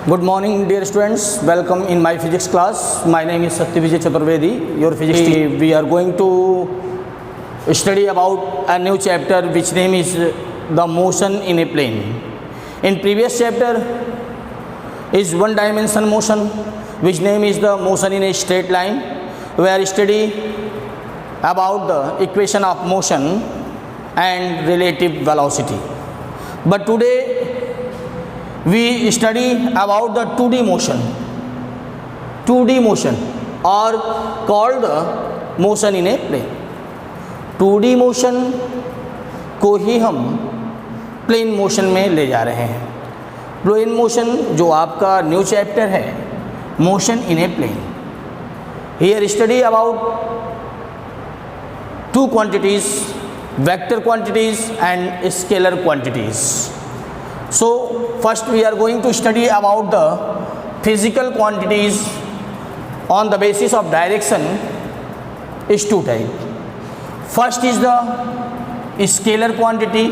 Good morning, dear students. Welcome in my physics class. My name is Satyavijay Chaturvedi, your physics teacher. We are going to study about a new chapter which name is the motion in a plane. In previous chapter is one dimension motion, which name is the motion in a straight line. We are study about the equation of motion and relative velocity. But today we study about the 2D motion. 2D motion or called the motion in a plane. 2D motion को ही हम plane motion में ले जा रहे हैं. Plane motion जो आपका new chapter है, motion in a plane. Here study about two quantities, vector quantities and scalar quantities. So first we are going to study about the physical quantities on the basis of direction is two type. First is the scalar quantity,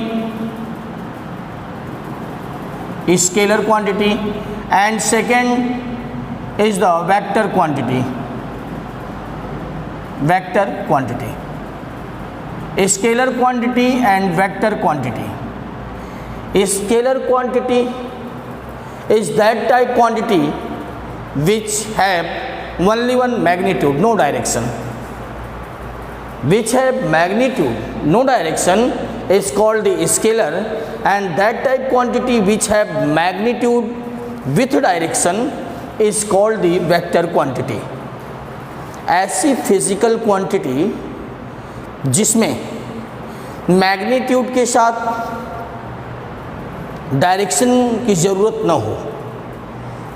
and second is the vector quantity. Scalar quantity and vector quantity. Scalar quantity is that type quantity which have only one magnitude, no direction. Which have magnitude, no direction is called the scalar, and that type quantity which have magnitude with direction is called the vector quantity. ऐसी physical quantity जिसमें magnitude के साथ direction की ज़रूरत न हो,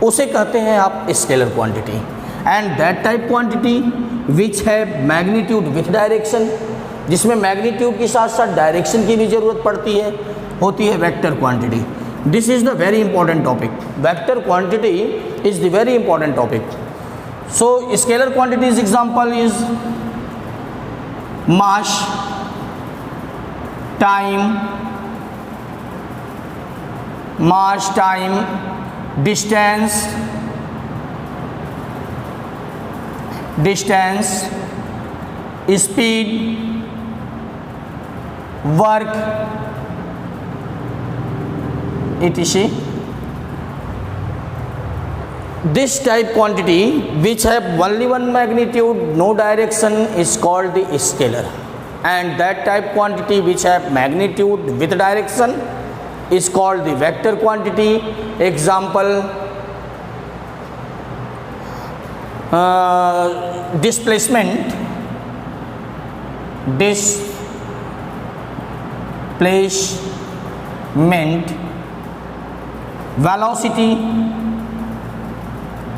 उसे कहते हैं आप scalar quantity. And that type quantity which है मैग्नीट्यूड विथ डायरेक्शन, जिसमें मैग्नीट्यूड के साथ साथ डायरेक्शन की भी ज़रूरत पड़ती है, होती है vector quantity. This is the very important topic. Vector quantity is the very important topic. So scalar quantities example is mass, time, distance, speed, work, etc. This type quantity which have only one magnitude, no direction is called the scalar, and that type quantity which have magnitude with direction is called the vector quantity. Example, displacement,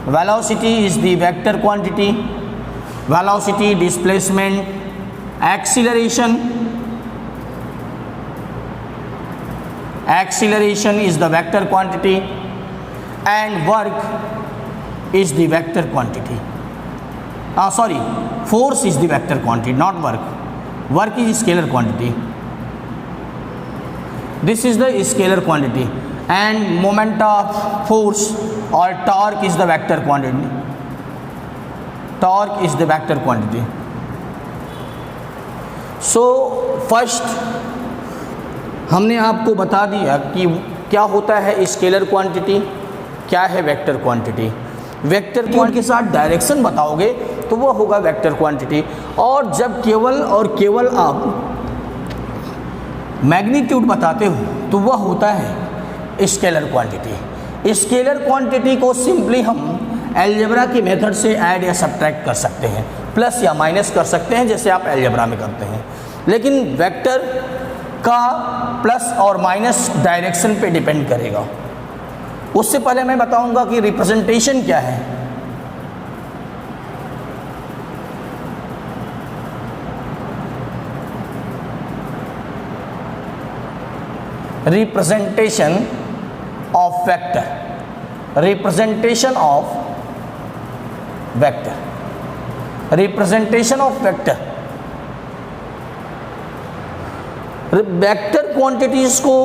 velocity is the vector quantity. Velocity, displacement, acceleration is the vector quantity, and work is the vector quantity. Force is the vector quantity, not work. Work is scalar quantity. This is the scalar quantity. And moment of force or torque is the vector quantity. So first हमने आपको बता दिया कि क्या होता है scalar quantity, क्या है वेक्टर क्वांटिटी. वेक्टर क्वांटिटी के साथ डायरेक्शन बताओगे तो वो होगा वेक्टर क्वांटिटी, और जब केवल आप मैग्नीट्यूड बताते हो तो वह होता है स्केलर क्वांटिटी. स्केलर क्वांटिटी को सिंपली हम अलजेब्रा की मेथड से ऐड या सब्ट्रैक्ट कर सकते हैं, प्लस या माइनस कर सकते हैं, जैसे आप अलजेब्रा में करते हैं. लेकिन वेक्टर का प्लस और माइनस डायरेक्शन पे डिपेंड करेगा. उससे पहले मैं बताऊंगा कि रिप्रेजेंटेशन क्या है. Representation of vector. Vector quantities को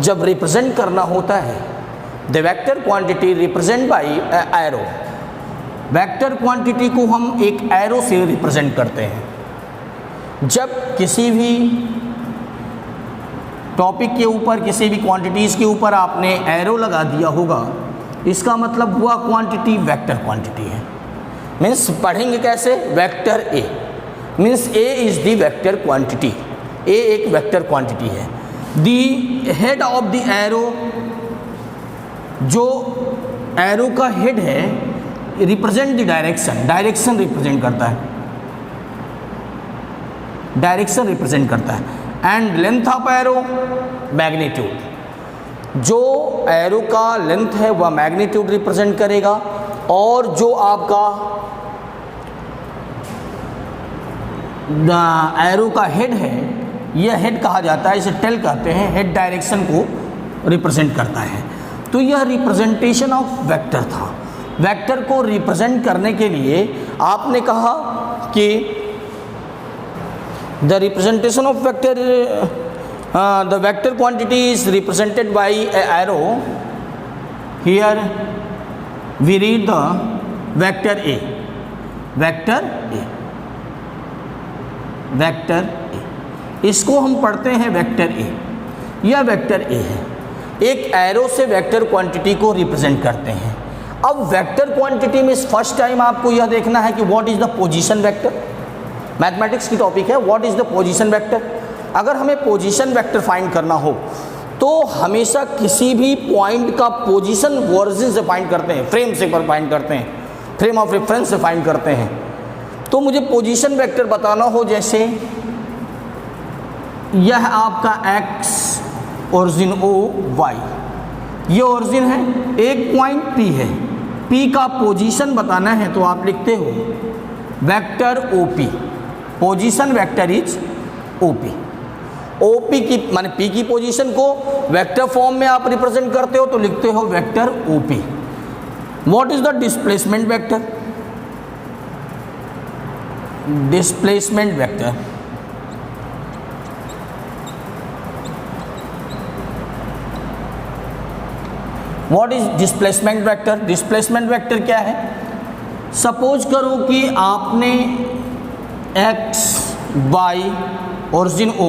जब रिप्रेजेंट करना होता है the vector quantity represent by arrow. Vector quantity को हम एक एरो से रिप्रेजेंट करते हैं। जब किसी भी टॉपिक के ऊपर, किसी भी क्वांटिटीज़ के ऊपर आपने एरो लगा दिया होगा, इसका मतलब हुआ क्वांटिटी वेक्टर क्वांटिटी है। मीन्स पढ़ेंगे कैसे? Vector A means A is the vector quantity. A एक वेक्टर क्वांटिटी है। The head of the arrow, जो एरो का हेड है, represent the direction, direction represent करता है, डायरेक्शन रिप्रेजेंट करता है। And length of arrow magnitude, जो एरो का लेंथ है वह मैग्नीट्यूड रिप्रेजेंट करेगा। और जो आपका एरो का हेड है, यह हेड कहा जाता है, इसे टेल कहते हैं, हेड डायरेक्शन को रिप्रेजेंट करता है। तो यह रिप्रेजेंटेशन ऑफ वेक्टर था। वेक्टर को रिप्रेजेंट करने के लिए आपने कहा कि the representation of vector, the vector quantity is represented by a arrow. Here we read the vector A, vector A, vector A, इसको हम पढ़ते हैं वेक्टर ए। यह वेक्टर ए है, एक एरो से वेक्टर क्वांटिटी को रिप्रेजेंट करते हैं। अब वेक्टर क्वांटिटी में फर्स्ट टाइम आपको यह देखना है कि what is the position vector. Mathematics की टॉपिक है, what is the position vector. अगर हमें पोजीशन वेक्टर फाइंड करना हो तो हमेशा किसी भी पॉइंट का पोजीशन ओरिजिन से फाइंड करते हैं, फ्रेम से पर फाइंड करते हैं, फ्रेम ऑफ रेफरेंस से फाइंड करते हैं। तो मुझे पोजीशन वेक्टर बताना हो, जैसे यह आपका x ओरिजिन O y, ये ओरिजिन है, एक पॉइंट P है, P का पोजीशन बताना है तो आप लिखते हो vector OP, position vector is OP। OP की माने P की पोजीशन को वेक्टर फॉर्म में आप रिप्रेजेंट करते हो तो लिखते हो vector OP। What is the displacement vector? Displacement vector what is displacement vector? Displacement vector क्या है? सपोज करो कि आपने x y origin O,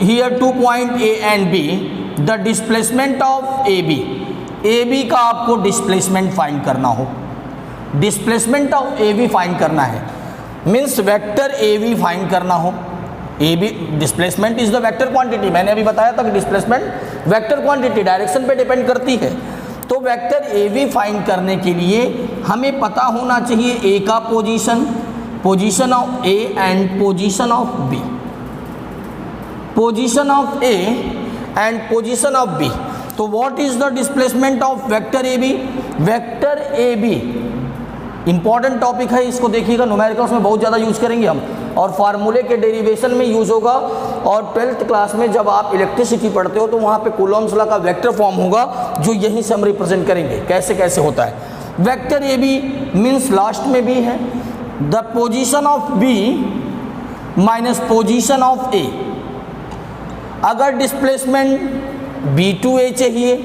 here 2 point A and B, the displacement of AB, AB का आपको डिस्प्लेसमेंट फाइंड करना हो, displacement of AB find करना है, मीन्स वेक्टर AB फाइंड करना हो। AB displacement is the vector quantity, मैंने अभी बताया था कि डिस्प्लेसमेंट वेक्टर क्वांटिटी डायरेक्शन पे डिपेंड करती है। तो वेक्टर AB फाइंड करने के लिए हमें पता होना चाहिए A का position, position of A and position of B, position of A and position of B। तो what is the displacement of vector AB? Vector AB important topic है, इसको देखिएगा, न्यूमेरिकल्स में बहुत ज़्यादा यूज करेंगे हम, और फार्मूले के डेरिवेशन में यूज होगा। और 12th क्लास में जब आप इलेक्ट्रिसिटी पढ़ते हो तो वहाँ पे कूलॉम्स लॉ का वेक्टर फॉर्म होगा, जो यहीं से हम रिप्रेजेंट करेंगे कैसे कैसे होता है। वेक्टर AB मीन्स लास्ट में B है, the position of B minus position of A। अगर डिस्प्लेसमेंट B2A चाहिए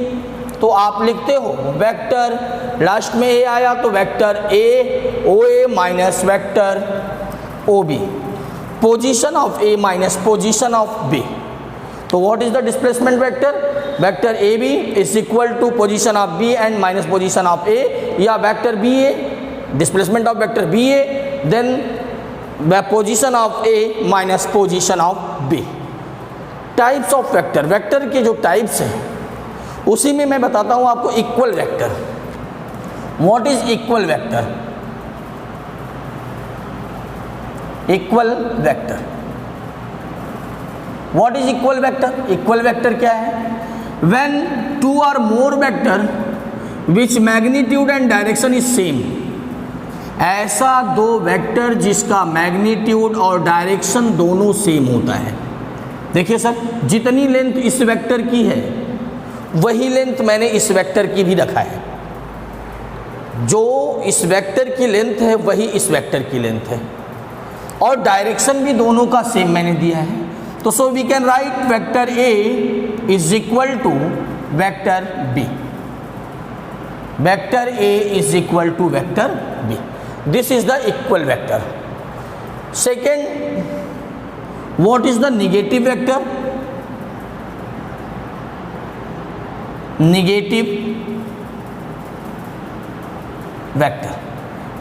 तो आप लिखते हो वेक्टर, लास्ट में A आया तो vector A OA minus vector OB, position of A minus position of B। तो what is the displacement vector? Vector AB is equal to position of B and minus position of A, या vector BA, displacement of vector BA then position of A minus position of B। Types of vector, vector के जो types हैं उसी में मैं बताता हूँ आपको equal vector. What is equal vector? Equal vector, what is equal vector? Equal vector क्या है? When two are more vector which magnitude and direction is same. ऐसा दो वेक्टर जिसका मैग्नीट्यूड और डायरेक्शन दोनों सेम होता है। देखिए सर, जितनी लेंथ इस वेक्टर की है वही लेंथ मैंने इस वेक्टर की भी रखा है, जो इस वेक्टर की लेंथ है वही इस वेक्टर की लेंथ है, और डायरेक्शन भी दोनों का सेम मैंने दिया है। तो so we can write vector A is equal to vector B। Vector A is equal to vector B, this is the equal vector. Second, what is the negative vector? Negative vector.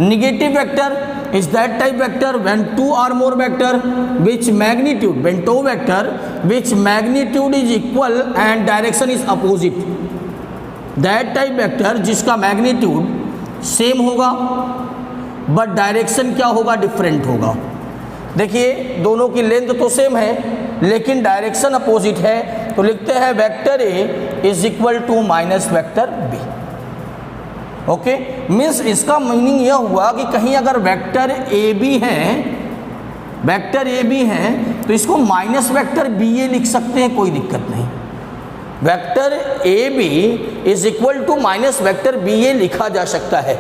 Negative vector is that type vector when two or more vector which magnitude, when two vector which magnitude is equal and direction is opposite. That type vector जिसका magnitude same होगा but direction क्या होगा, different होगा। देखिए दोनों की length तो same है लेकिन डायरेक्शन अपोजिट है, तो लिखते हैं vector A is equal to minus vector B. Okay, means इसका मीनिंग यह हुआ कि कहीं अगर वेक्टर ए बी है तो इसको माइनस वेक्टर बी ए लिख सकते हैं, कोई दिक्कत नहीं। Vector A B is equal to minus vector B A लिखा जा सकता है।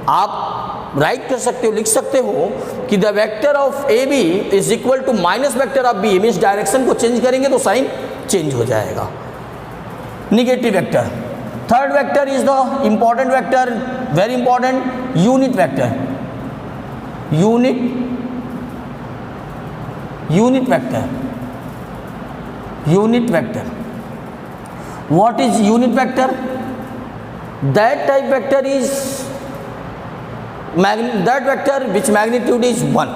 आप राइट कर सकते हो, लिख सकते हो कि the vector of A B is equal to minus vector of B, means direction को चेंज करेंगे तो साइन चेंज हो जाएगा। Negative vector. Third vector is the important vector, very important, unit vector. Unit vector. What is unit vector? That type vector is that vector which magnitude is 1,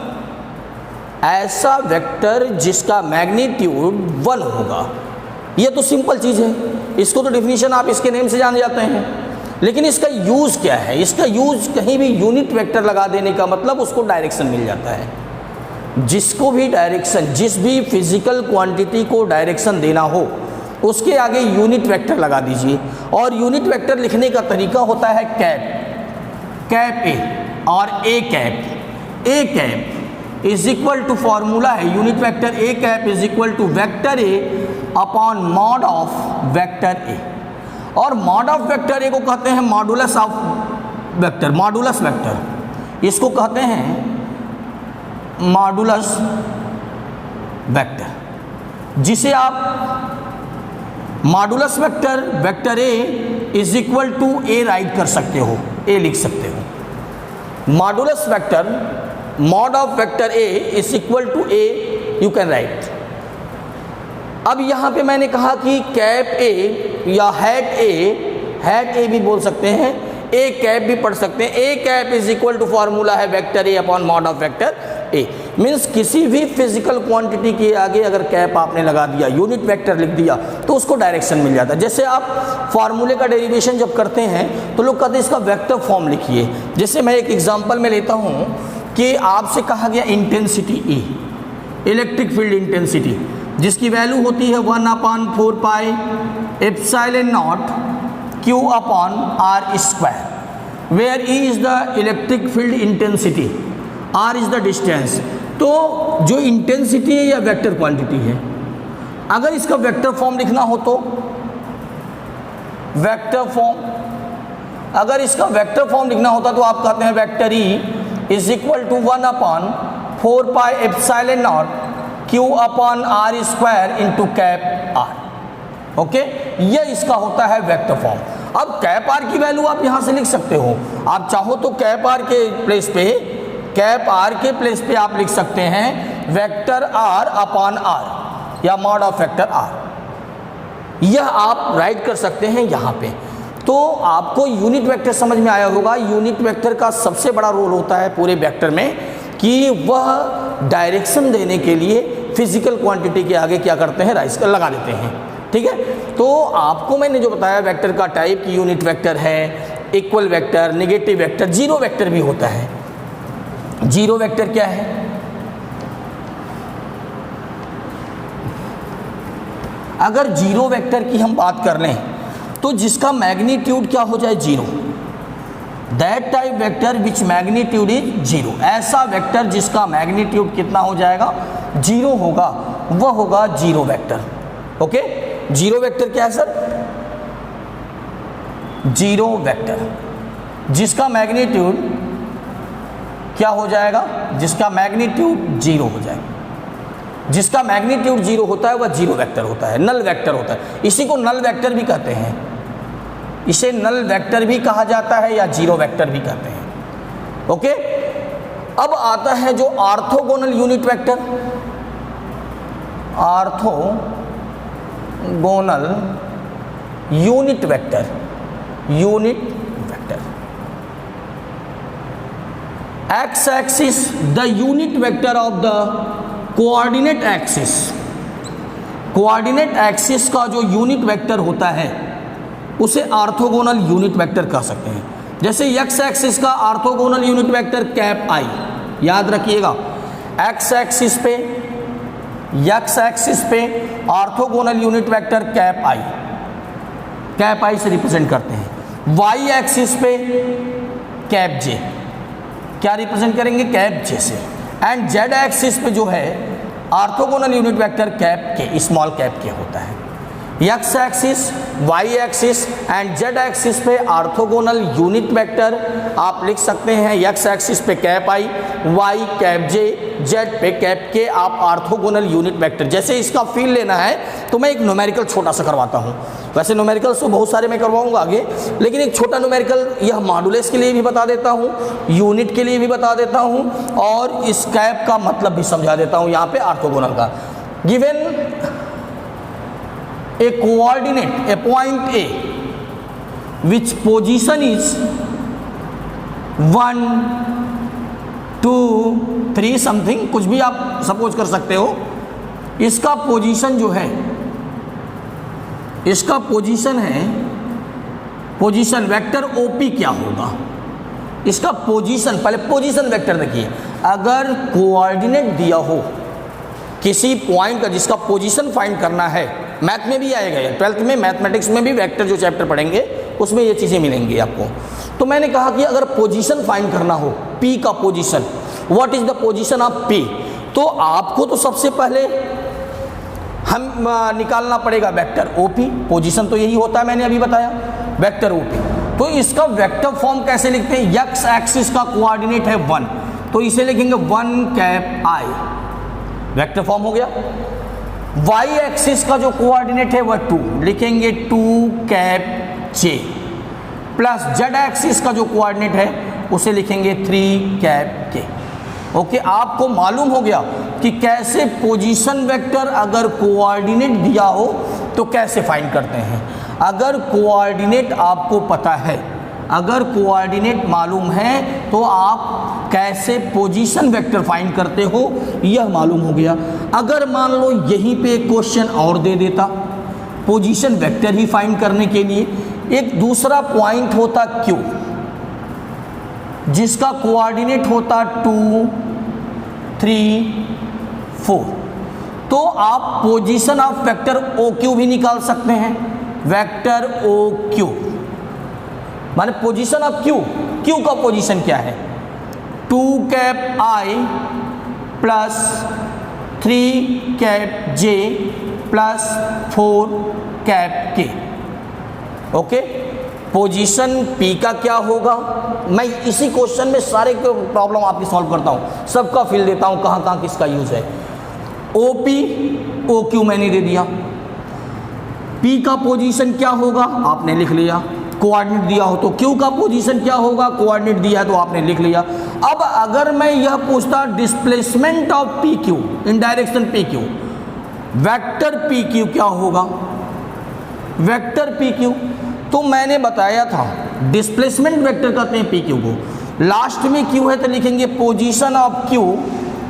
ऐसा vector जिसका magnitude 1 होगा। ये तो simple चीज़ है, इसको तो डिफिनीशन आप इसके नेम से जान जाते हैं, लेकिन इसका यूज़ क्या है? इसका यूज़ कहीं भी यूनिट वेक्टर लगा देने का मतलब उसको डायरेक्शन मिल जाता है। जिसको भी डायरेक्शन, जिस भी फिजिकल क्वांटिटी को डायरेक्शन देना हो उसके आगे यूनिट वेक्टर लगा दीजिए। और यूनिट वेक्टर लिखने का तरीका होता है कैप ए और A cap is equal to, formula है unit vector A cap is equal to vector A upon mod of vector A. और मॉड ऑफ वेक्टर ए को कहते हैं modulus of vector, modulus vector, इसको कहते हैं modulus vector, जिसे आप modulus vector A is equal to A write कर सकते हो, ए लिख सकते हो। Modulus vector, mod of vector A is equal to A, you can write. अब यहाँ पे मैंने कहा कि कैप ए या हैट ए भी बोल सकते हैं, ए कैप भी पढ़ सकते हैं। A cap is equal to formula है vector A upon mod of vector A. Means किसी भी फिजिकल क्वांटिटी के आगे अगर कैप आपने लगा दिया, यूनिट वेक्टर लिख दिया, तो उसको डायरेक्शन मिल जाता है। जैसे आप फार्मूले का डेरिवेशन जब करते हैं तो लोग कहते हैं इसका वेक्टर फॉर्म लिखिए। जैसे मैं एक एग्जांपल में लेता हूँ कि आपसे कहा गया intensity E, electric field intensity, जिसकी वैल्यू होती है 1/4 pi epsilon naught Q upon R square, where E is the electric field intensity, R is the distance. तो जो इंटेंसिटी है या वेक्टर क्वांटिटी है, अगर इसका वेक्टर फॉर्म लिखना हो तो वेक्टर फॉर्म, अगर इसका वेक्टर फॉर्म लिखना होता तो आप कहते हैं vector E is equal to 1/4 pi epsilon naught Q upon R square into cap R। Okay, यह इसका होता है वेक्टर फॉर्म। अब कैप R की वैल्यू आप यहाँ से लिख सकते हो, आप चाहो तो कैप R के प्लेस पे आप लिख सकते हैं वेक्टर R अपॉन R या मॉड ऑफ वेक्टर R, यह आप राइट कर सकते हैं यहाँ पे। तो आपको यूनिट वेक्टर समझ में आया होगा। यूनिट वेक्टर का सबसे बड़ा रोल होता है पूरे वेक्टर में कि वह डायरेक्शन देने के लिए फिजिकल क्वांटिटी के आगे क्या करते हैं, राइज कर लगा देते हैं। ठीक है, तो आपको मैंने जो बताया वेक्टर का टाइप की यूनिट वेक्टर है, equal vector, negative vector, zero vector भी होता है। जीरो वेक्टर क्या है? अगर जीरो वेक्टर की हम बात कर लें तो जिसका मैग्नीट्यूड क्या हो जाए, zero, that type vector which magnitude is zero, ऐसा वेक्टर जिसका मैग्नीट्यूड कितना हो जाएगा, जीरो होगा, वह होगा zero vector. Okay, zero vector क्या है सर? जीरो वेक्टर जिसका मैग्नीट्यूड क्या हो जाएगा, जिसका मैग्नीट्यूड जीरो हो जाएगा। जिसका मैग्नीट्यूड जीरो होता है वह जीरो वेक्टर होता है, नल वेक्टर होता है। इसी को नल वेक्टर भी कहते हैं। इसे नल वेक्टर भी कहा जाता है या जीरो वेक्टर भी कहते हैं। ओके, अब आता है जो orthogonal unit vector. Orthogonal unit vector, unit vector x axis the unit vector of the coordinate axis. Coordinate axis का जो यूनिट वेक्टर होता है उसे ऑर्थोगोनल यूनिट वेक्टर कह सकते हैं। जैसे एक्स एक्सिस का ऑर्थोगोनल यूनिट वेक्टर कैप आई, याद रखिएगा एक्स एक्सिस पे ऑर्थोगोनल यूनिट वेक्टर कैप आई से रिप्रेजेंट करते हैं। वाई एक्सिस पे कैप जे, क्या रिप्रेजेंट करेंगे? कैप जे से। एंड जेड एक्सिस पे जो है orthogonal unit vector cap K, small cap K होता है। X axis, Y axis and Z axis पे ऑर्थोगोनल यूनिट वेक्टर आप लिख सकते हैं। एक्स एक्सिस पे cap I, Y cap J, Z पे कैप के, आप ऑर्थोगोनल यूनिट वेक्टर। जैसे इसका फील लेना है तो मैं एक न्यूमेरिकल छोटा सा करवाता हूँ। वैसे न्यूमेरिकल्स तो बहुत सारे मैं करवाऊंगा आगे, लेकिन एक छोटा न्यूमेरिकल यह मॉडुलस के लिए भी बता देता हूँ, यूनिट के लिए भी बता देता हूँ, और इस कैप का मतलब भी समझा देता हूँ यहाँ पे ऑर्थोगोनल का। Given a coordinate, a point A which position is 1 2 3 something, कुछ भी आप सपोज कर सकते हो। इसका पोजीशन जो है, इसका पोजीशन है, पोजीशन वेक्टर OP क्या होगा? इसका पोजीशन, पहले पोजीशन वेक्टर देखिए। अगर कोऑर्डिनेट दिया हो किसी पॉइंट का जिसका पोजीशन फाइंड करना है, मैथ में भी आएगा, 12th में मैथमेटिक्स में भी वेक्टर जो चैप्टर पढ़ेंगे उसमें ये चीज़ें मिलेंगी आपको। तो मैंने कहा कि अगर पोजीशन फाइंड करना हो, P का position, what is the position of P, तो आपको तो सबसे पहले हम निकालना पड़ेगा वेक्टर OP। पोजीशन तो यही होता है, मैंने अभी बताया, वेक्टर OP। तो इसका वेक्टर फॉर्म कैसे लिखते हैं? एक्स एक्सिस का कोऑर्डिनेट है 1, तो इसे लिखेंगे 1 कैप आई, वेक्टर फॉर्म हो गया। वाई एक्सिस का जो कोऑर्डिनेट है वह 2, लिखेंगे 2 cap J, plus Z axis का जो कोऑर्डिनेट है उसे लिखेंगे 3 कैप के। ओके, आपको मालूम हो गया कि कैसे पोजीशन वेक्टर अगर कोऑर्डिनेट दिया हो तो कैसे फाइंड करते हैं। अगर कोऑर्डिनेट आपको पता है, अगर कोऑर्डिनेट मालूम है तो आप कैसे पोजीशन वेक्टर फाइंड करते हो यह मालूम हो गया। अगर मान लो यहीं पे एक क्वेश्चन और दे देता पोजीशन वेक्टर ही फाइंड करने के लिए, एक दूसरा पॉइंट होता Q जिसका कोऑर्डिनेट होता 2 3 4, तो आप पोजीशन ऑफ वेक्टर OQ भी निकाल सकते हैं। वेक्टर OQ माने पोजीशन ऑफ Q का पोजीशन क्या है? 2 cap I plus 3 cap J plus 4 cap K। Okay, position P का क्या होगा? मैं इसी क्वेश्चन में सारे प्रॉब्लम आपकी सॉल्व करता हूँ, सबका फिल देता हूँ कहाँ कहाँ किसका यूज है। OP OQ मैंने दे दिया। P का पोजीशन क्या होगा आपने लिख लिया, कोऑर्डिनेट दिया हो। तो Q का पोजीशन क्या होगा, कोऑर्डिनेट दिया है तो आपने लिख लिया। अब अगर मैं यह पूछता displacement of PQ in direction PQ, vector PQ क्या होगा? वेक्टर PQ तो मैंने बताया था डिस्प्लेसमेंट वेक्टर कहते हैं PQ को। लास्ट में Q है तो लिखेंगे position of Q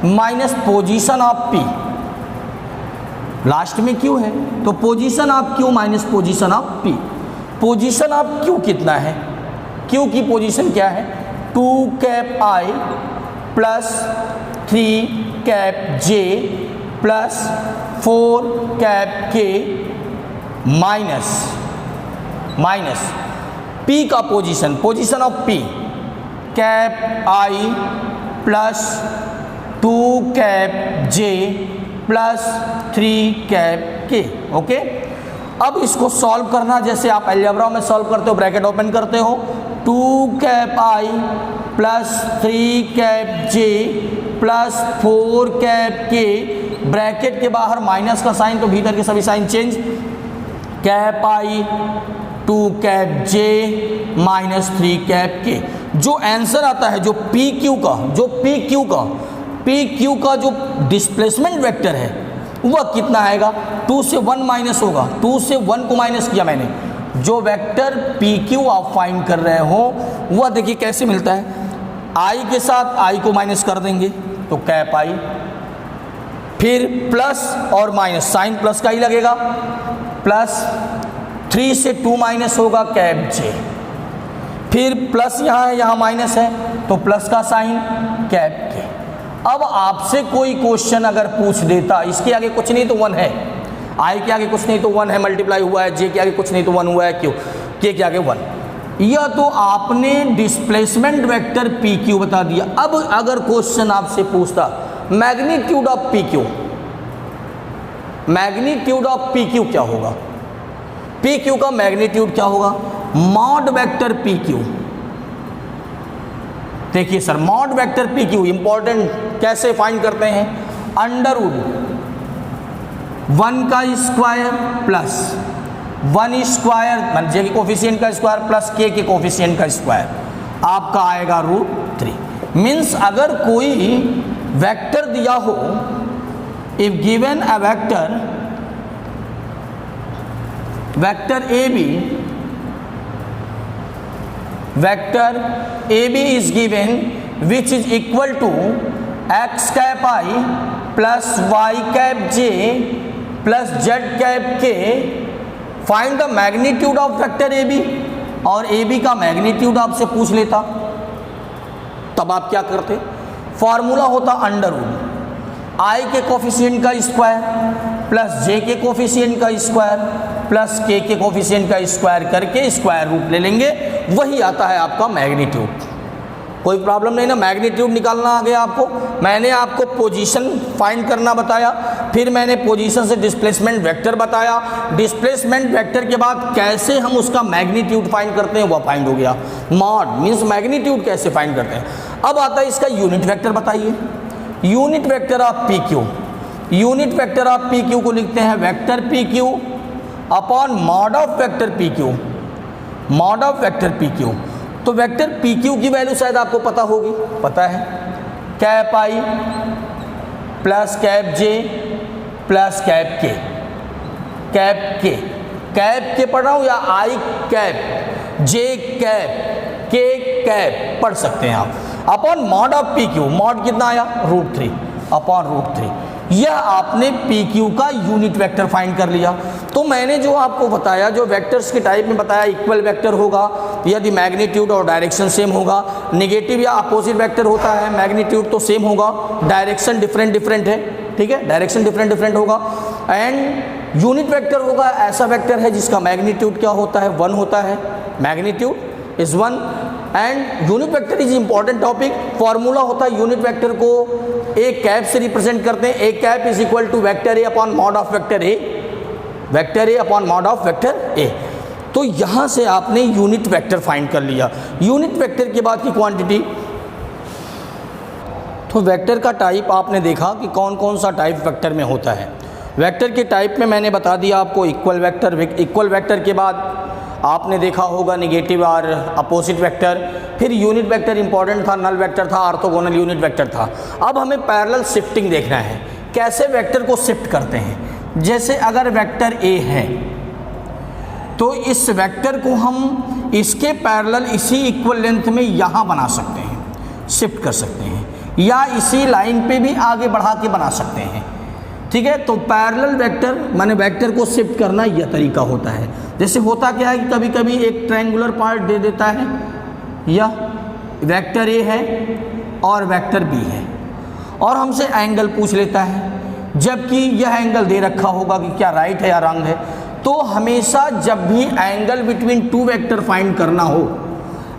minus position of P। Last में Q है तो position of Q minus position of P। Position of Q कितना है? Q की पोजीशन क्या है? 2 cap I plus 3 cap J plus 4 cap K minus P का position, position of P cap I plus 2 cap J plus 3 cap K। Okay, अब इसको solve करना जैसे आप अलजेब्रा में सॉल्व करते हो, ब्रैकेट ओपन करते हो, 2 cap I plus 3 cap J plus 4 cap K, bracket के बाहर माइनस का साइन तो भीतर के सभी sign change, cap I 2 cap J minus 3 cap K. जो आंसर आता है जो पी क्यू का जो डिस्प्लेसमेंट वेक्टर है वह कितना आएगा, 2 से 1 माइनस होगा, 2 से 1 को माइनस किया मैंने। जो वेक्टर पी क्यू आप फाइंड कर रहे हो वह देखिए कैसे मिलता है, आई के साथ आई को माइनस कर देंगे तो कैप आई, फिर प्लस और माइनस, साइन प्लस का ही लगेगा, प्लस 3 से 2 माइनस होगा कैप जे, फिर प्लस यहाँ है यहाँ माइनस है तो प्लस का साइन कैप के। अब आपसे कोई क्वेश्चन अगर पूछ देता, इसके आगे कुछ नहीं तो 1 है, आई के आगे कुछ नहीं तो 1 है, मल्टीप्लाई हुआ है, जे के आगे कुछ नहीं तो 1 हुआ है, क्यों के आगे 1, यह तो आपने डिस्प्लेसमेंट वेक्टर पी क्यू बता दिया। अब अगर क्वेश्चन आपसे पूछता magnitude of P Q, magnitude of P Q क्या होगा, पी क्यू का मैग्नीट्यूड क्या होगा, मॉड वेक्टर पी क्यू। देखिए sir, mod vector P Q important, कैसे फाइंड करते हैं, अंडर रूट 1 का स्क्वायर प्लस 1 स्क्वायर जे के कोफिशिएंट का स्क्वायर प्लस के कोफिशिएंट का स्क्वायर, आपका आएगा √3। मीन्स अगर कोई वेक्टर दिया हो, if given a vector A B is given which is equal to x cap I plus y cap J plus z cap K, find the magnitude of vector A B, और A B का magnitude आपसे पूछ लेता, तब आप क्या करते, formula होता अंडर रूट आई के कोफिशिएंट का स्क्वायर प्लस जे के कोफिशिएंट का स्क्वायर प्लस के कोफिशिएंट का स्क्वायर करके स्क्वायर रूट ले लेंगे, वही आता है आपका मैग्नीट्यूड। कोई प्रॉब्लम नहीं ना, मैग्नीट्यूड निकालना आ गया आपको। मैंने आपको पोजीशन फाइंड करना बताया, फिर मैंने पोजीशन से डिस्प्लेसमेंट वेक्टर बताया, डिस्प्लेसमेंट वेक्टर के बाद कैसे हम उसका मैग्नीट्यूड फाइंड करते हैं वह फाइंड हो गया। मॉड मीन्स मैग्नीट्यूड कैसे फाइंड करते हैं। अब आता है इसका यूनिट वेक्टर बताइए, unit vector of P Q, unit vector of P Q को लिखते हैं vector P Q upon mod of vector P Q, mod of vector P Q. तो वेक्टर पी क्यू की वैल्यू शायद आपको पता होगी, पता है, cap I plus cap J plus cap के, कैप के पढ़ रहा हूँ या आई कैप जे कैप के कैप पढ़ सकते हैं आप, upon mod of P Q, mod कितना आया √3 अपॉन √3। यह आपने पी क्यू का यूनिट वेक्टर फाइंड कर लिया। तो मैंने जो आपको बताया, जो वेक्टर्स के टाइप में बताया, इक्वल वेक्टर होगा यदि मैग्नीट्यूड और डायरेक्शन सेम होगा, नेगेटिव या अपोजिट वेक्टर होता है मैग्नीट्यूड तो सेम होगा, डायरेक्शन डिफरेंट है, ठीक है, डायरेक्शन डिफरेंट होगा, एंड यूनिट वेक्टर होगा ऐसा वेक्टर है जिसका मैग्नीट्यूड क्या होता है 1 होता है, magnitude is 1, and unit vector is important topic. Formula होता है यूनिट वेक्टर को ए कैप से रिप्रेजेंट करते हैं, A cap is equal to vector A upon mod of vector A, vector A upon mod of vector A. तो यहाँ से आपने यूनिट वेक्टर फाइंड कर लिया। यूनिट वेक्टर के बाद की क्वांटिटी, तो वेक्टर का टाइप आपने देखा कि कौन कौन सा टाइप वेक्टर में होता है। वेक्टर के टाइप में मैंने बता दिया आपको इक्वल वेक्टर, इक्वल वेक्टर के बाद आपने देखा होगा नेगेटिव और अपोजिट वेक्टर, फिर यूनिट वेक्टर इंपॉर्टेंट था, नल वेक्टर था, ऑर्थोगोनल यूनिट वेक्टर था। अब हमें पैरेलल शिफ्टिंग देखना है, कैसे वेक्टर को शिफ्ट करते हैं। जैसे अगर वेक्टर ए है तो इस वेक्टर को हम इसके पैरेलल इसी इक्वल लेंथ में यहाँ बना सकते हैं, शिफ्ट कर सकते हैं, या इसी लाइन पे भी आगे बढ़ा के बना सकते हैं, ठीक है। तो पैरेलल वेक्टर माने वेक्टर को शिफ्ट करना यह तरीका होता है। जैसे होता क्या है कि कभी कभी एक ट्रायंगुलर पार्ट दे देता है, यह वेक्टर ए है और वेक्टर बी है, और हमसे एंगल पूछ लेता है, जबकि यह एंगल दे रखा होगा कि क्या राइट है या रॉन्ग है। तो हमेशा जब भी angle between two vector find करना हो,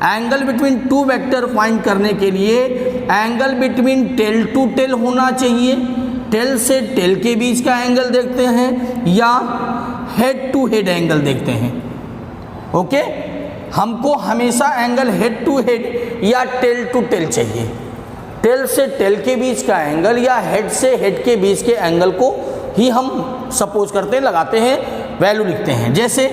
angle between two vector find करने के लिए angle between tail to tail होना चाहिए, टेल से टेल के बीच का एंगल देखते हैं या हेड टू हेड एंगल देखते हैं, ओके। हमको हमेशा एंगल हेड टू हेड या टेल टू टेल चाहिए, टेल से टेल के बीच का एंगल या हेड से हेड के बीच के एंगल को ही हम सपोज करते हैं, लगाते हैं, वैल्यू लिखते हैं। जैसे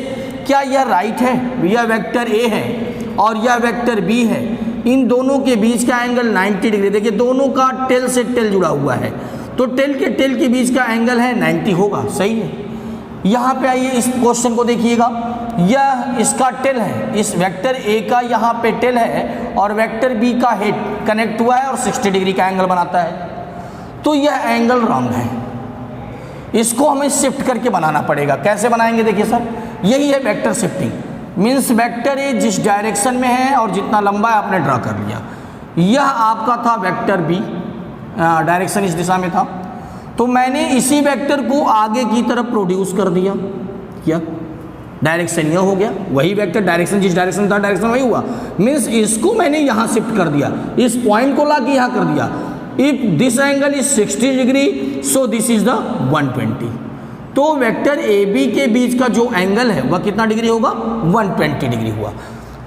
क्या यह राइट है, यह वेक्टर ए है और यह वेक्टर बी है, इन दोनों के बीच का एंगल 90 डिग्री। देखिए दोनों का टेल से टेल जुड़ा हुआ है, तो टेल के बीच का एंगल है 90 होगा, सही है। यहाँ पे आइए इस क्वेश्चन को देखिएगा, यह इसका टेल है, इस वेक्टर ए का यहाँ पे टेल है और वेक्टर बी का हेड कनेक्ट हुआ है और 60 डिग्री का एंगल बनाता है, तो यह एंगल रॉन्ग है। इसको हमें शिफ्ट करके बनाना पड़ेगा। कैसे बनाएंगे, देखिए सर, यही है vector shifting. Means vector A जिस डायरेक्शन में है और जितना लंबा है आपने ड्रा कर लिया, यह आपका था वेक्टर बी, डायरेक्शन इस दिशा में था, तो मैंने इसी वेक्टर को आगे की तरफ प्रोड्यूस कर दिया। क्या डायरेक्शन यह हो गया, वही वेक्टर डायरेक्शन जिस डायरेक्शन था डायरेक्शन वही हुआ। मीन्स इसको मैंने यहाँ शिफ्ट कर दिया, इस पॉइंट को ला के यहाँ कर दिया। If this angle is 60 degree so this is the 120। तो वेक्टर ए बी के बीच का जो एंगल है वह कितना डिग्री होगा, 120 डिग्री हुआ।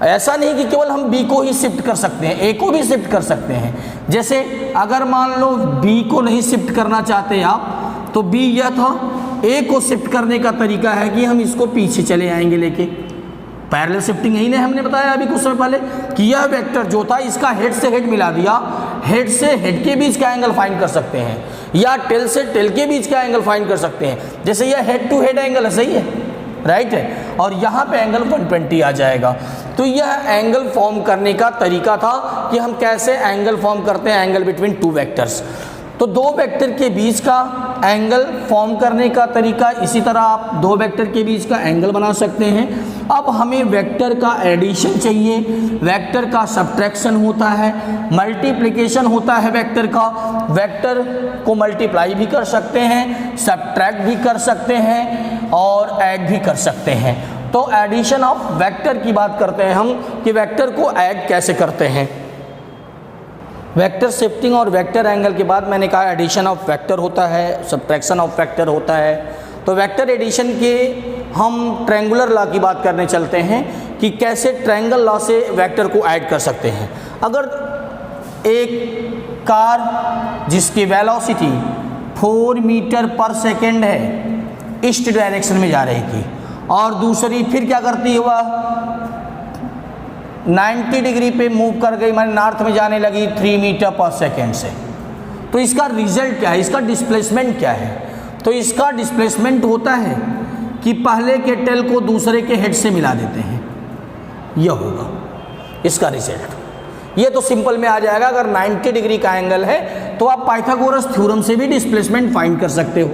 ऐसा नहीं कि केवल हम बी को ही शिफ्ट कर सकते हैं, ए को भी शिफ्ट कर सकते हैं। जैसे अगर मान लो बी को नहीं शिफ्ट करना चाहते आप, तो बी यह था, ए को शिफ्ट करने का तरीका है कि हम इसको पीछे चले आएंगे लेके। पैरेलल शिफ्टिंग यही ने हमने बताया अभी कुछ समय पहले कि यह वेक्टर जो था इसका हेड से हेड मिला दिया, हेड से हेड के बीच का एंगल फाइंड कर सकते हैं या टेल से टेल के बीच का एंगल फाइंड कर सकते हैं। जैसे यह हेड टू हेड एंगल है, सही है, राइट है, और यहाँ पे एंगल 120 आ जाएगा। तो यह एंगल फॉर्म करने का तरीका था कि हम कैसे एंगल फॉर्म करते हैं, एंगल बिटवीन टू वेक्टर्स। तो दो वेक्टर के बीच का एंगल फॉर्म करने का तरीका, इसी तरह आप दो वेक्टर के बीच का एंगल बना सकते हैं। अब हमें वेक्टर का एडिशन चाहिए, वेक्टर का सब्ट्रैक्शन होता है, मल्टीप्लिकेशन होता है वेक्टर का। वेक्टर को मल्टीप्लाई भी कर सकते हैं, सब्ट्रैक्ट भी कर सकते हैं और ऐड भी कर सकते हैं। तो एडिशन ऑफ वेक्टर की बात करते हैं हम कि वेक्टर को ऐड कैसे करते हैं। वेक्टर शिफ्टिंग और वेक्टर एंगल के बाद मैंने कहा एडिशन ऑफ वेक्टर होता है, सब्ट्रैक्शन ऑफ वेक्टर होता है। तो वेक्टर एडिशन के हम ट्रायंगुलर लॉ की बात करने चलते हैं कि कैसे ट्रायंगल लॉ से वेक्टर को ऐड कर सकते हैं। अगर एक कार जिसकी वेलोसिटी 4 मीटर पर सेकेंड है ईस्ट डायरेक्शन में जा रही थी और दूसरी फिर क्या करती है, वह 90 डिग्री पे मूव कर गई, मैंने नॉर्थ में जाने लगी 3 मीटर पर सेकेंड से, तो इसका रिजल्ट क्या है, इसका डिस्प्लेसमेंट क्या है। तो इसका डिस्प्लेसमेंट होता है कि पहले के टेल को दूसरे के हेड से मिला देते हैं, यह होगा इसका रिजल्ट। ये तो सिंपल में आ जाएगा। अगर 90 डिग्री का एंगल है तो आप पाइथागोरस थ्योरम से भी डिस्प्लेसमेंट फाइंड कर सकते हो।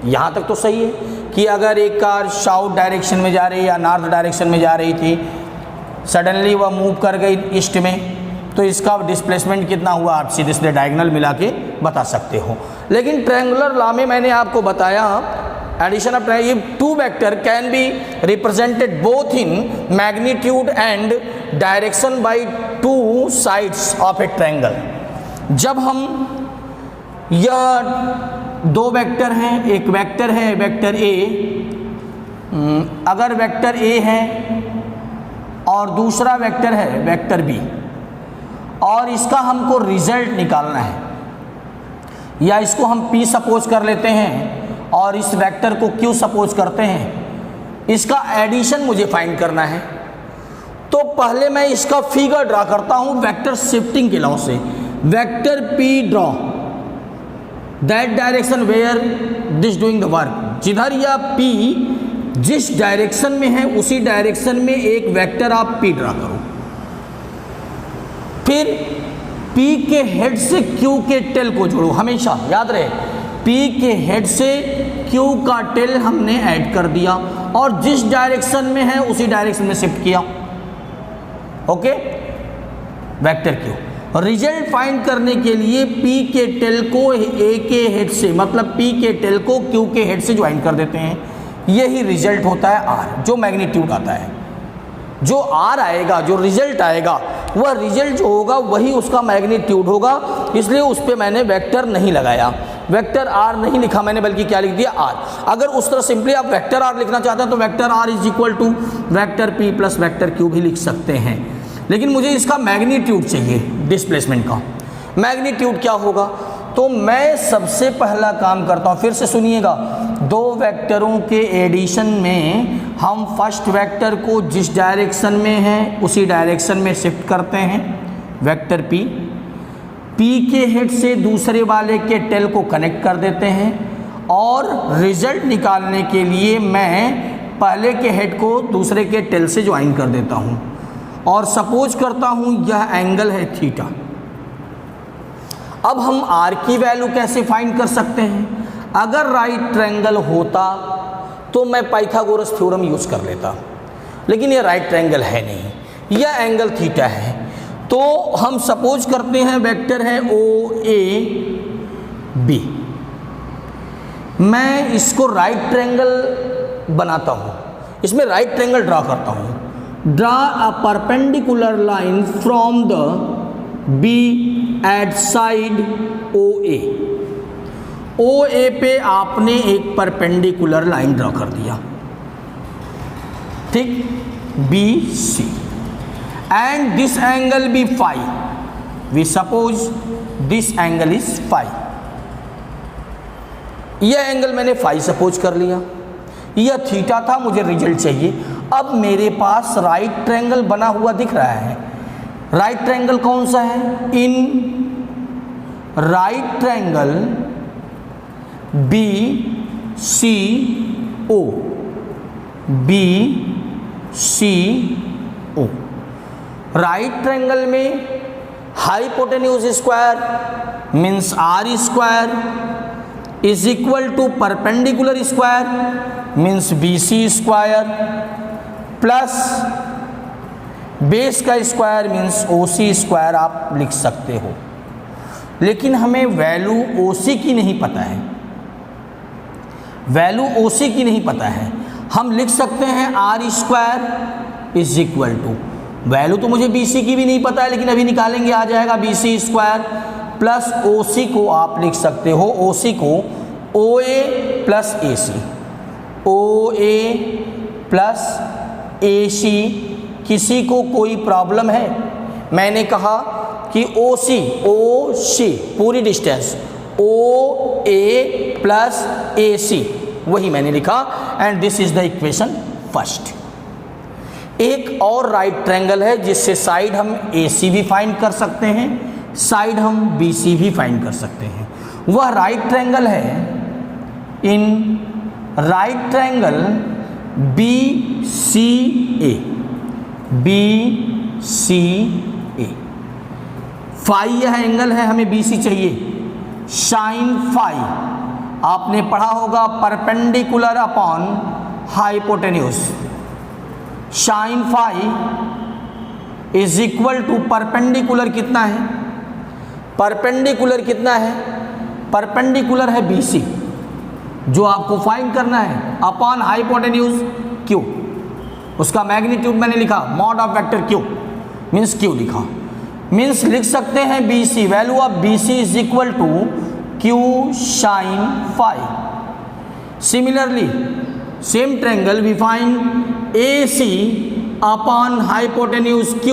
यहाँ तक तो सही है कि अगर एक कार साउथ डायरेक्शन में जा रही या नॉर्थ डायरेक्शन में जा रही थी, सडनली वह मूव कर गई ईस्ट में, तो इसका डिस्प्लेसमेंट कितना हुआ आप सीधे सीधे डायगोनल मिला के बता सकते हो। लेकिन ट्रायंगुलर लॉ में मैंने आपको बताया addition of two vector can be represented both in magnitude and direction by two sides of a triangle. जब हम यह दो वेक्टर हैं, एक वेक्टर है वेक्टर ए, अगर वेक्टर ए है और दूसरा वेक्टर है वेक्टर बी और इसका हमको रिजल्ट निकालना है, या इसको हम P सपोज कर लेते हैं और इस वेक्टर को Q सपोज करते हैं, इसका एडिशन मुझे फाइंड करना है। तो पहले मैं इसका फिगर ड्रा करता हूं वेक्टर शिफ्टिंग के लॉ से। Vector P draw that direction where this doing the work. जिधर यह P जिस डायरेक्शन में है उसी डायरेक्शन में एक वेक्टर आप P ड्रा करो। फिर P के हेड से Q के टेल को जोड़ो। हमेशा याद रहे P के हेड से Q का टेल हमने ऐड कर दिया और जिस डायरेक्शन में है उसी डायरेक्शन में शिफ्ट किया। Okay, vector Q। Result find करने के लिए P के टेल को A के हेड से, मतलब P के टेल को Q के हेड से ज्वाइन कर देते हैं। यही रिजल्ट होता है R, जो मैग्नीट्यूड आता है। जो R आएगा, जो रिजल्ट आएगा, वह रिजल्ट जो होगा वही उसका मैग्नीट्यूड होगा। इसलिए उस पर मैंने वेक्टर नहीं लगाया, वेक्टर R नहीं लिखा मैंने, बल्कि क्या लिख दिया R। अगर उस तरह सिंपली आप वेक्टर R लिखना चाहते हैं तो vector R is equal to vector P plus vector Q भी लिख सकते हैं। लेकिन मुझे इसका मैग्नीट्यूड चाहिए, डिस्प्लेसमेंट का मैग्नीट्यूड क्या होगा। तो मैं सबसे पहला काम करता हूँ, फिर से सुनिएगा, दो वेक्टरों के एडिशन में हम फर्स्ट वेक्टर को जिस डायरेक्शन में है उसी डायरेक्शन में शिफ्ट करते हैं, वेक्टर p के हेड से दूसरे वाले के टेल को कनेक्ट कर देते हैं और रिजल्ट निकालने के लिए मैं पहले के हेड को दूसरे के टेल से ज्वाइन कर देता हूँ और सपोज करता हूँ यह एंगल है थीटा। अब हम r की वैल्यू कैसे फाइंड कर सकते हैं? अगर राइट ट्रायंगल होता तो मैं पाइथागोरस थ्योरम यूज़ कर लेता, लेकिन ये राइट ट्रायंगल है नहीं, यह एंगल थीटा है। तो हम सपोज करते हैं वेक्टर है OAB, मैं इसको राइट ट्रायंगल बनाता हूँ, इसमें राइट ट्रायंगल ड्रा करता हूँ। Draw a perpendicular line from the B at side OA। OA पे आपने एक परपेंडिकुलर लाइन ड्रा कर दिया, ठीक, BC, एंड दिस एंगल भी phi, we suppose this angle is phi. यह एंगल मैंने फाई सपोज कर लिया, यह थीटा था, मुझे रिजल्ट चाहिए। अब मेरे पास राइट ट्रायंगल बना हुआ दिख रहा है। राइट ट्रायंगल कौन सा है? In right triangle BCO, BCO, right triangle में hypotenuse square means R square is equal to perpendicular square means BC square plus base का स्क्वायर मीन्स OC स्क्वायर आप लिख सकते हो। लेकिन हमें वैल्यू OC की नहीं पता है, वैल्यू OC की नहीं पता है। हम लिख सकते हैं R square is equal to, value तो मुझे BC की भी नहीं पता है, लेकिन अभी निकालेंगे, आ जाएगा BC स्क्वायर प्लस OC को आप लिख सकते हो, OC को OA plus AC, OA plus AC। किसी को कोई प्रॉब्लम है? मैंने कहा कि OC पूरी डिस्टेंस OA प्लस AC, वही मैंने लिखा, and this is the equation first. एक और राइट ट्रायंगल है जिससे साइड हम AC भी फाइंड कर सकते हैं, साइड हम BC भी फाइंड कर सकते हैं। वह राइट ट्रायंगल है in right triangle BCA, phi यह एंगल है, हमें BC चाहिए। साइन फाई आपने पढ़ा होगा, perpendicular upon hypotenuse. Sine phi is equal to perpendicular कितना है? परपेंडिकुलर कितना है? परपेंडिकुलर है BC, जो आपको फाइंड करना है, अपॉन हाइपोटेन्यूज Q। उसका मैग्नीट्यूड मैंने लिखा, mod of vector Q means Q लिखा, मीन्स लिख सकते हैं BC, value of BC is equal to Q sine phi. Similarly same triangle we find AC upon hypotenuse Q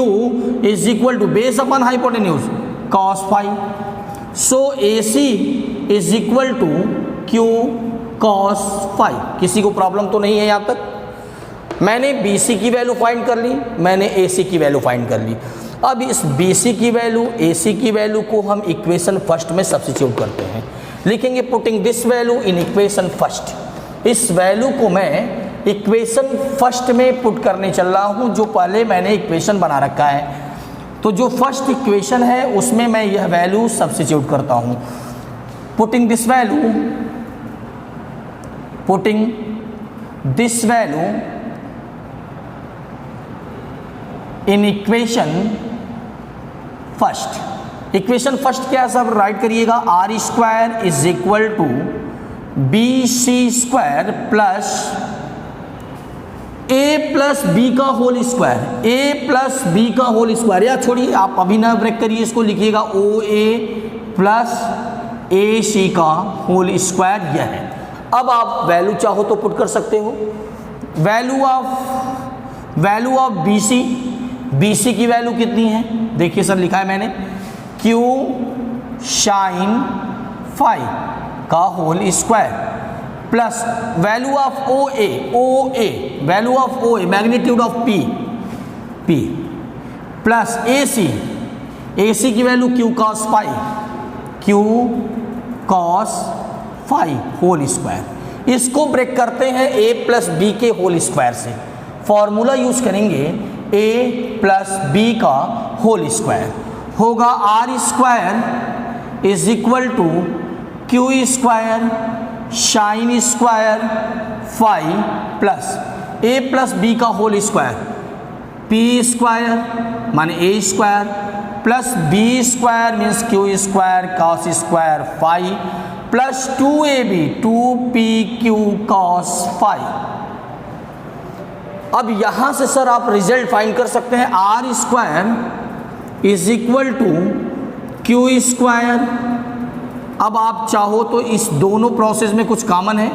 is equal to base upon hypotenuse cos phi. So AC is equal to Q cos phi. किसी को problem तो नहीं है यहाँ तक? मैंने BC की value find कर ली, मैंने AC की वैल्यू फाइंड कर ली। अब इस BC की वैल्यू AC की वैल्यू को हम इक्वेशन फर्स्ट में सब्स्टिट्यूट करते हैं, लिखेंगे putting this value in equation first. इस वैल्यू को मैं इक्वेशन फर्स्ट में पुट करने चल रहा हूँ, जो पहले मैंने इक्वेशन बना रखा है। तो जो फर्स्ट इक्वेशन है उसमें मैं यह वैल्यू सब्स्टिट्यूट करता हूँ। Putting this value in equation first. Equation first क्या सब राइट करिएगा, R square is equal to BC square plus A plus B का whole square, A plus B का होल स्क्वायर। या छोड़िए, आप अभी ना ब्रेक करिए, इसको लिखिएगा OA प्लस AC का होल स्क्वायर, यह है। अब आप वैल्यू चाहो तो पुट कर सकते हो। वैल्यू ऑफ BC की वैल्यू कितनी है? देखिए सर, लिखा है मैंने Q साइन फाई का whole square plus value of O A value of O A magnitude of P plus A C की value Q cos phi whole square. इसको ब्रेक करते हैं ए प्लस बी के whole square से। Formula use करेंगे A plus B का whole square होगा R square is equal to Q square sine square phi plus A plus B का whole square P square माने A square plus B square means Q square cos square phi plus 2ab 2pq cos phi. अब यहां से sir आप result find कर सकते हैं R square is equal to Q square. अब आप चाहो तो इस दोनों प्रोसेस में कुछ कॉमन है,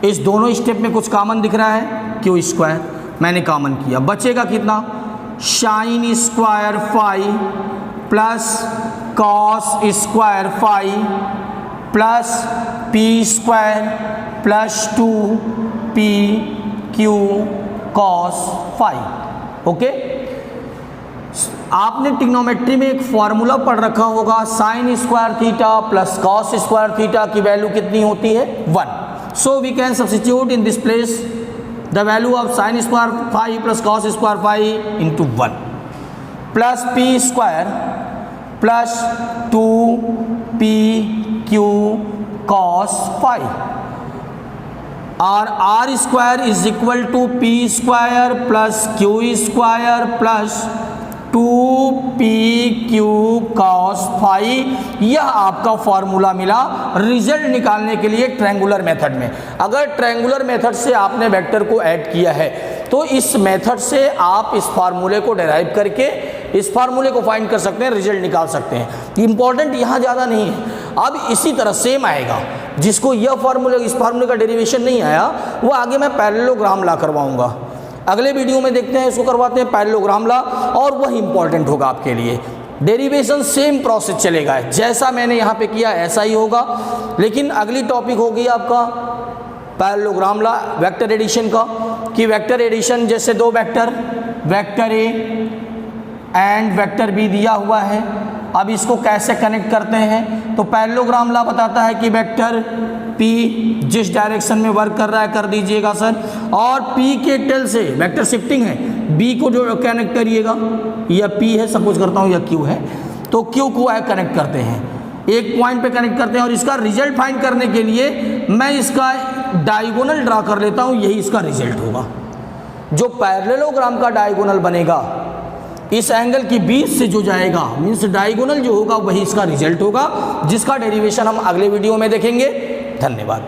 इस दोनों स्टेप में कुछ कॉमन दिख रहा है क्यू स्क्वायर मैंने कॉमन किया, बचेगा कितना sine square phi plus cos square phi plus P square plus 2pq cos phi. Okay, आपने ट्रिग्नोमेट्री में एक फॉर्मूला पढ़ रखा होगा sine square theta plus cos square theta की वैल्यू कितनी होती है 1। So we can substitute in this place the value of sine square phi plus cos square phi into 1 plus P square plus 2pq cos phi और R square is equal to P square plus Q square plus 2pq cos phi. यह आपका formula मिला result निकालने के लिए triangular method में। अगर triangular method से आपने वेक्टर को ऐड किया है तो इस मेथड से आप इस फार्मूले को डेराइव करके इस फार्मूले को फाइंड कर सकते हैं, रिजल्ट निकाल सकते हैं। इंपॉर्टेंट यहाँ ज़्यादा नहीं है। अब इसी तरह सेम आएगा, जिसको यह फार्मूला इस फार्मूले का डेरिवेशन नहीं आया वो आगे मैं पैरेललोग्राम ला करवाऊंगा। अगले वीडियो में देखते हैं, इसको करवाते हैं पैरेललोग्राम ला और वह इंपॉर्टेंट होगा आपके लिए। डेरिवेशन सेम प्रोसेस चलेगा, जैसा मैंने यहाँ पे किया ऐसा ही होगा, लेकिन अगली टॉपिक होगी आपका पैरेललोग्राम ला वेक्टर एडिशन का, कि वेक्टर एडिशन जैसे दो vector A and vector B दिया हुआ है, अब इसको कैसे कनेक्ट करते हैं। तो पैरेललोग्राम ला बताता है कि वेक्टर P जिस डायरेक्शन में वर्क कर रहा है कर दीजिएगा सर, और P के टेल से वेक्टर शिफ्टिंग है B को जो कनेक्ट करिएगा, या P है सपोज करता हूँ या Q है, तो Q को कनेक्ट करते हैं, एक पॉइंट पे कनेक्ट करते हैं। और इसका रिजल्ट फाइंड करने के लिए मैं इसका डायगोनल ड्रा कर लेता हूँ, यही इसका रिजल्ट होगा। जो पैरेललोग्राम का डायगोनल बनेगा इस एंगल की बीच से जो जाएगा मीन्स डायगोनल जो होगा वही इसका रिजल्ट होगा, जिसका डेरिवेशन हम अगले वीडियो में देखेंगे। धन्यवाद।